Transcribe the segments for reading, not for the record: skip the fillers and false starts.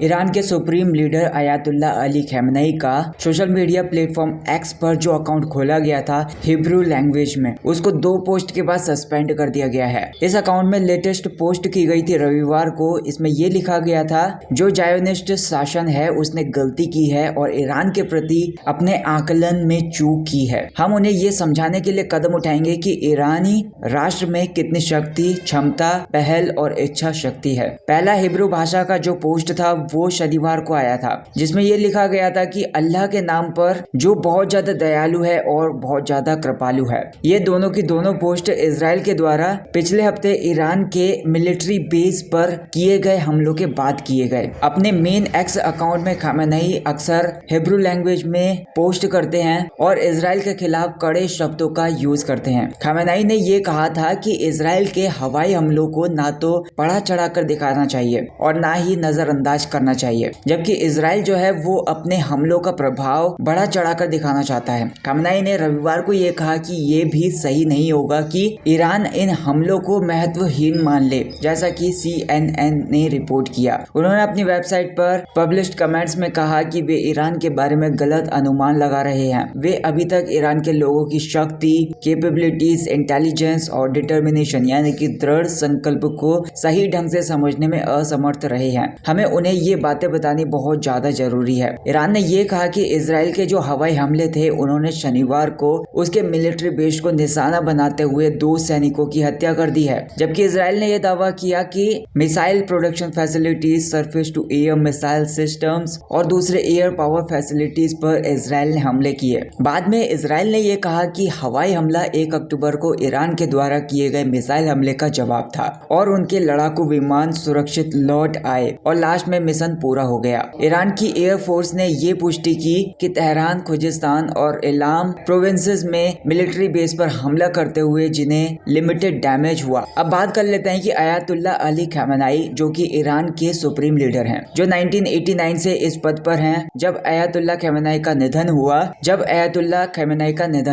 Iran के supreme leader Ayatollah Ali खamenei का social media platform x पर जो अकाउंट खोला गया था हिब्रू लैंग्वेज में, उसको 2 पोस्ट के बाद सस्पेंड कर दिया गया है। इस अकाउंट में लेटेस्ट पोस्ट की गई थी रविवार को। इसमें ये लिखा गया था, जो जायोनिस्ट शासन है उसने गलती की है और ईरान के प्रति अपने आकलन में चूक की है। हम उन्हें ये समझाने के लिए कदम उठाएंगे कि ईरानी राष्ट्र में कितनी शक्ति, क्षमता, पहल और इच्छा शक्ति है। पहला हिब्रू भाषा का जो पोस्ट था वो शनिवार को आया था, जिसमें ये लिखा गया था कि अल्लाह के नाम पर जो बहुत ज्यादा दयालु है और बहुत ज्यादा कृपालु है। ये दोनों की दोनों पोस्ट इजराइल के द्वारा पिछले हफ्ते ईरान के मिलिट्री बेस पर किए गए हमलों के बाद किए गए। अपने मेन एक्स अकाउंट में खamenei अक्सर हिब्रू लैंग्वेज में पोस्ट करते हैं और इजराइल के खिलाफ कड़े शब्दों का यूज करते हैं। खamenei ने ये कहा था कि इजराइल के हवाई हमलों को ना तो बढ़ा चढ़ा कर दिखाना चाहिए और ना ही नजरअंदाज करना चाहिए, जबकि इजराइल जो है वो अपने हमलों का प्रभाव बढ़ा चढ़ाकर दिखाना चाहता है। खamenei ने रविवार को ये कहा कि ये भी सही नहीं होगा कि ईरान इन हमलों को महत्वहीन मान ले, जैसा कि CNN ने रिपोर्ट किया। उन्होंने अपनी वेबसाइट पर पब्लिश्ड कमेंट्स में कहा कि वे ईरान के बारे में गलत अनुमान लगा रहे हैं। वे अभी तक ईरान के लोगों की शक्ति, कैपेबिलिटीज, इंटेलिजेंस और डिटर्मिनेशन यानी कि दृढ़ संकल्प को सही ढंग से समझने में असमर्थ रहे हैं। हमें उन्हें ये बातें बतानी बहुत ज्यादा जरूरी है। ईरान ने ये कहा कि इजराइल के जो हवाई हमले थे उन्होंने शनिवार को उसके मिलिट्री बेस को निशाना बनाते हुए 2 सैनिकों की हत्या कर दी है, जबकि इजराइल ने यह दावा किया कि missile production facilities, surface to air missile systems और दूसरे एयर पावर फैसिलिटीज पर इजराइल ने हमले किए। बाद में इजराइल ने यह कहा कि हवाई हमला 1 अक्टूबर को ईरान के द्वारा किए गए मिसाइल हमले का जवाब था और उनके लड़ाकू विमान सुरक्षित लौट आए और लास्ट में मिशन पूरा हो गया। ईरान की एयरफोर्स ने ये पुष्टि की कि तेहरान, खुजिस्तान और इलाम प्रोविंसेस में मिलिट्री बेस पर हमला करते हुए जिन्हें लिमिटेड डैमेज हुआ। अब बात कर लेते हैं कि अयातुल्ला अली खamenei जो कि ईरान के सुप्रीम लीडर हैं, जो 1989 से इस पद पर हैं। जब अयातुल्ला खamenei का निधन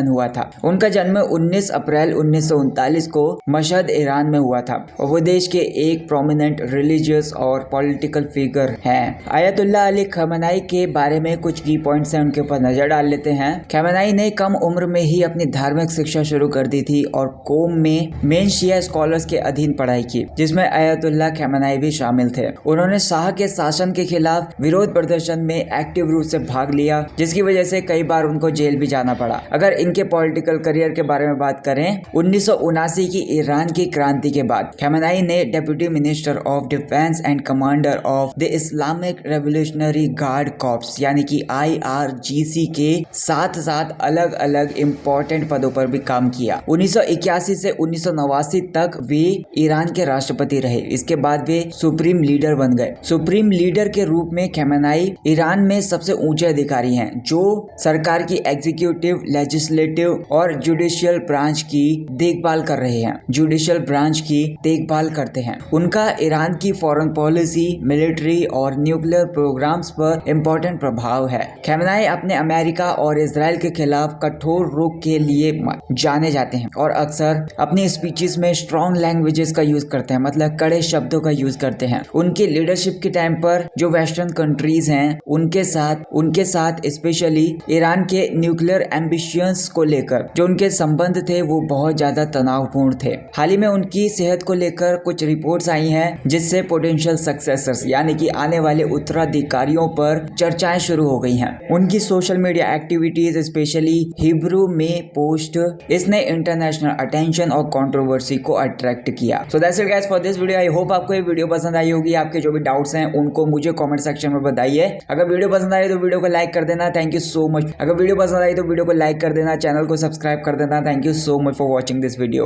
हुआ था, उनका जन्म 19 अप्रैल 1939 को मशहद, ईरान में हुआ था और वो देश के एक प्रोमिनेंट रिलीजियस और पॉलिटिकल फिगर हैं। अयातुल्ला अली खamenei के बारे में कुछ की पॉइंट्स हैं, उनके ऊपर नजर डाल लेते हैं। खamenei ने कम उम्र में ही अपनी धार्मिक शिक्षा शुरू कर दी थी और कोम में मेन शिया स्कॉलर्स के अधीन पढ़ाई की, जिसमें अयातुल्ला खamenei भी शामिल थे। उन्होंने शाह के शासन के खिलाफ विरोध प्रदर्शन में एक्टिव रूप से भाग लिया, जिसकी वजह से कई बार उनको जेल भी जाना पड़ा। अगर इनके पॉलिटिकल करियर के बारे में बात करें, 1979 की ईरान की क्रांति के बाद खamenei ने deputy minister of defence and commander of the Islamic revolutionary guard corps यानी कि IRGC के साथ साथ अलग अलग इम्पोर्टेंट पदों पर भी काम किया। 1981 से 1989 तक वे ईरान के राष्ट्रपति रहे। इसके बाद वे सुप्रीम लीडर बन गए। सुप्रीम लीडर के रूप में खamenei ईरान में सबसे ऊंचे अधिकारी हैं, जो सरकार की एग्जीक्यूटिव, लेजिस्लेटिव और जुडिशियल ब्रांच की देखभाल कर रहे हैं, करते हैं। उनका ईरान की फॉरेन पॉलिसी, मिलिट्री और न्यूक्लियर प्रोग्राम्स पर इम्पोर्टेंट प्रभाव है। खamenei अपने अमेरिका और इजराइल के खिलाफ कठोर रुख के लिए जाने जाते हैं और अक्सर अपनी स्पीचेस में स्ट्रॉन्ग लैंग्वेजेस का यूज करते हैं, मतलब कड़े शब्दों का यूज करते हैं। उनकी लीडरशिप के टाइम पर जो वेस्टर्न कंट्रीज हैं उनके साथ स्पेशली ईरान के न्यूक्लियर एम्बिशंस को लेकर जो उनके संबंध थे वो बहुत ज्यादा तनावपूर्ण थे। हाल ही में उनकी सेहत को लेकर कुछ रिपोर्ट्स आई हैं, जिससे पोटेंशियल सक्सेसर्स यानी कि आने वाले उत्तराधिकारियों पर चर्चाएं शुरू हो गई हैं। उनकी social media activities, specially Hebrew में पोस्ट, इसने इंटरनेशनल अटेंशन और कंट्रोवर्सी को अट्रैक्ट किया। So that's it guys for this video. I hope आपको ये वीडियो पसंद आई होगी। आपके जो भी डाउट्स हैं उनको मुझे कमेंट सेक्शन में बताइए। अगर वीडियो पसंद आई तो वीडियो को लाइक कर देना, थैंक यू सो मच। अगर वीडियो पसंद आई तो वीडियो को लाइक कर देना, चैनल को सब्सक्राइब कर देना, thank you so much for watching this video.